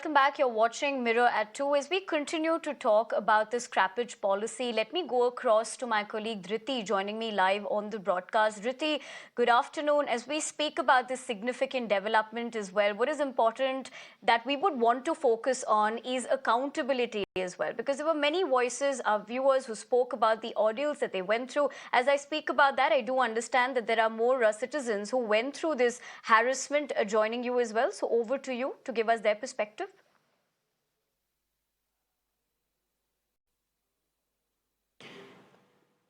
welcome back. You're watching Mirror at 2. As we continue to talk about the scrappage policy, let me go across to my colleague Dhriti joining me live on the broadcast. Dhriti, good afternoon. As we speak about this significant development as well, what is important that we would want to focus on is accountability as well, because there were many voices, our viewers, who spoke about the ordeals that they went through. As I speak about that, I do understand that there are more citizens who went through this harassment joining you as well. So over to you to give us their perspective.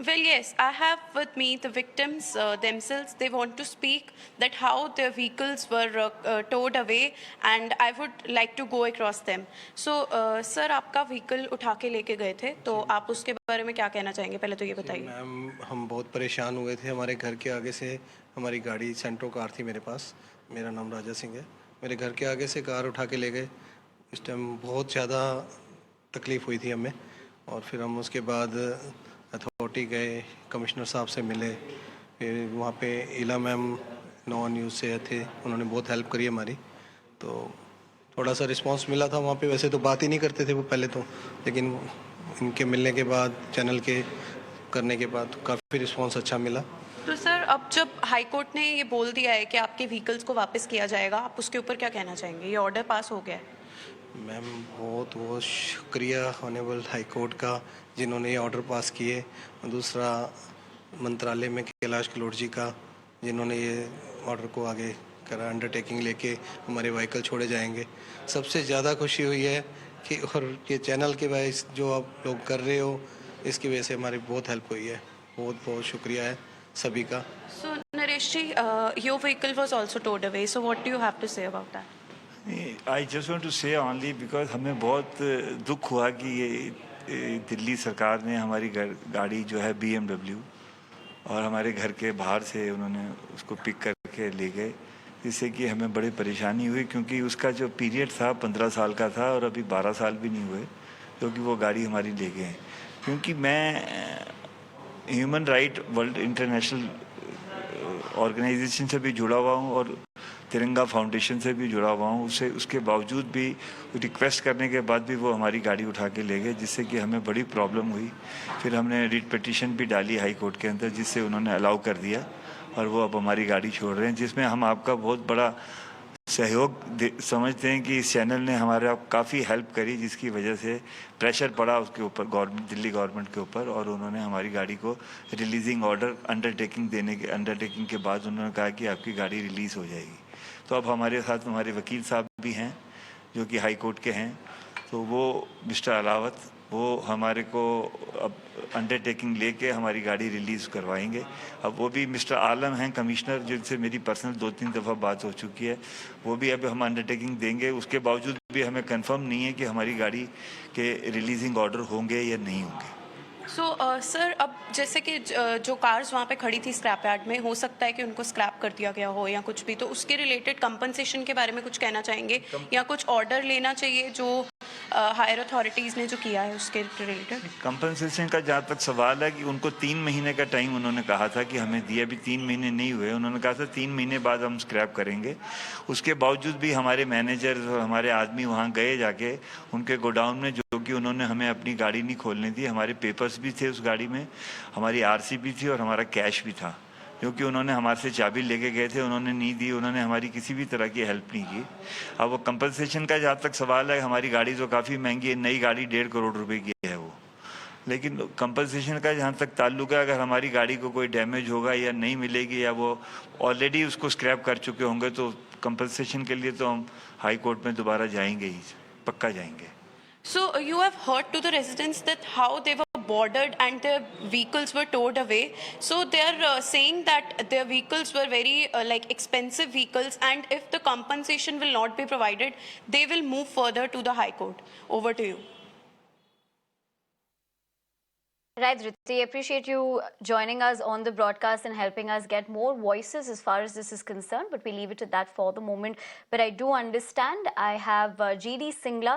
Well, yes, I have with me the victims themselves. They want to speak that how their vehicles were towed away, and I would like to go across them. So, sir, आपका vehicle उठा के लेके गए थे, तो आप उसके बारे में क्या कहना चाहेंगे? पहले तो ये बताइए। मैम, हम बहुत परेशान हुए थे। हमारे घर के आगे से हमारी गाड़ी सेंट्रो कार थी मेरे पास। मेरा नाम राजा सिंह है। मेरे घर के आगे से कार उठा के ले गए। इस टाइम बहुत ज़्यादा तकलीफ़ हुई थी हमें, और फिर हम उसके बाद अथॉरिटी गए, कमिश्नर साहब से मिले। फिर वहाँ पे इला मैम नौ न्यूज़ से थे, उन्होंने बहुत हेल्प करी हमारी। तो थोड़ा सा रिस्पांस मिला था वहाँ पे। वैसे तो बात ही नहीं करते थे वो पहले तो, लेकिन इनके मिलने के बाद, चैनल के करने के बाद काफ़ी रिस्पांस अच्छा मिला। तो सर, अब जब हाई कोर्ट ने ये बोल दिया है कि आपके व्हीकल्स को वापस किया जाएगा, आप उसके ऊपर क्या कहना चाहेंगे? ये ऑर्डर पास हो गया है। मैम, बहुत बहुत शुक्रिया ऑनरेबल हाई कोर्ट का, जिन्होंने ये ऑर्डर पास किए। दूसरा मंत्रालय में कैलाश गहलोत जी का, जिन्होंने ये ऑर्डर को आगे करा। अंडरटेकिंग लेके हमारे व्हीकल छोड़े जाएंगे। सबसे ज़्यादा खुशी हुई है कि, और ये चैनल के वाइस जो आप लोग कर रहे हो, इसकी वजह से हमारी बहुत हेल्प हुई है। बहुत बहुत शुक्रिया है सभी का। So, Naresh ji, your vehicle was also towed away. So, what do you have to say about that? I just want to say only because हमें बहुत दुख हुआ कि ये दिल्ली सरकार ने हमारी गाड़ी जो है BMW और हमारे घर के बाहर से उन्होंने उसको पिक करके ले गए, जिससे कि हमें बड़ी परेशानी हुई, क्योंकि उसका जो पीरियड था 15 साल का था और अभी 12 साल भी नहीं हुए क्योंकि वो गाड़ी हमारी ले गए हैं। क्योंकि मैं human right world international organisation से भी जुड़ा हुआ हूँ और तिरंगा फाउंडेशन से भी जुड़ा हुआ हूँ। उसके बावजूद भी रिक्वेस्ट करने के बाद भी वो हमारी गाड़ी उठा के ले गए, जिससे कि हमें बड़ी प्रॉब्लम हुई। फिर हमने रिट पिटीशन भी डाली हाई कोर्ट के अंदर, जिससे उन्होंने अलाउ कर दिया और वो अब हमारी गाड़ी छोड़ रहे हैं, जिसमें हम आपका बहुत बड़ा सहयोग समझते हैं कि इस चैनल ने हमारे काफ़ी हेल्प करी, जिसकी वजह से प्रेशर पड़ा उसके ऊपर, दिल्ली गवर्नमेंट के ऊपर, और उन्होंने हमारी गाड़ी को रिलीजिंग ऑर्डर अंडरटेकिंग के बाद उन्होंने कहा कि आपकी गाड़ी रिलीज़ हो जाएगी। तो अब हमारे साथ हमारे वकील साहब भी हैं जो कि हाई कोर्ट के हैं, तो वो मिस्टर अलावत, वो हमारे को अब अंडरटेकिंग लेके हमारी गाड़ी रिलीज़ करवाएंगे। अब वो भी मिस्टर आलम हैं कमिश्नर, जिनसे मेरी पर्सनल 2-3 दफ़ा बात हो चुकी है, वो भी अब हम अंडरटेकिंग देंगे। उसके बावजूद भी हमें कंफर्म नहीं है कि हमारी गाड़ी के रिलीजिंग ऑर्डर होंगे या नहीं होंगे। सो सर, अब जैसे कि जो कार्स वहाँ पे खड़ी थी स्क्रैप यार्ड में, हो सकता है कि उनको स्क्रैप कर दिया गया हो या कुछ भी, तो उसके रिलेटेड कंपनसेशन के बारे में कुछ कहना चाहेंगे या कुछ ऑर्डर लेना चाहिए जो हायर अथॉरिटीज़ ने जो किया है उसके रिलेटेड? कंपनसेशन का जहाँ तक सवाल है कि उनको 3 महीने का टाइम उन्होंने कहा था कि हमें दिया, अभी 3 महीने नहीं हुए। उन्होंने कहा था 3 महीने बाद हम स्क्रैप करेंगे। उसके बावजूद भी हमारे मैनेजर और हमारे आदमी वहाँ गए जाके उनके गोडाउन में, जो कि उन्होंने हमें अपनी गाड़ी नहीं खोलने दी। हमारे पेपर्स भी थे उस गाड़ी में, हमारी RC भी थी और हमारा कैश भी था, क्योंकि उन्होंने हमारे से चाबी लेके गए थे, उन्होंने नहीं दी। उन्होंने हमारी किसी भी तरह की हेल्प नहीं की। अब वो कंपनसेशन का जहाँ तक सवाल है, हमारी गाड़ी तो काफ़ी महंगी है, नई गाड़ी 1.5 करोड़ रुपए की है वो, लेकिन कंपनसेशन का जहाँ तक ताल्लुक है, अगर हमारी गाड़ी को कोई डैमेज होगा या नहीं मिलेगी या वो ऑलरेडी उसको स्क्रैप कर चुके होंगे, तो कंपनसेशन के लिए तो हम हाई कोर्ट में दोबारा जाएंगे ही, पक्का जाएंगे। So you have heard to the residents that how they were boarded and their vehicles were towed away. So they are saying that their vehicles were very like expensive vehicles, and if the compensation will not be provided, they will move further to the High Court. Over to you. Right, Dhriti, appreciate you joining us on the broadcast and helping us get more voices as far as this is concerned, but we leave it at that for the moment. But I do understand I have GD Singla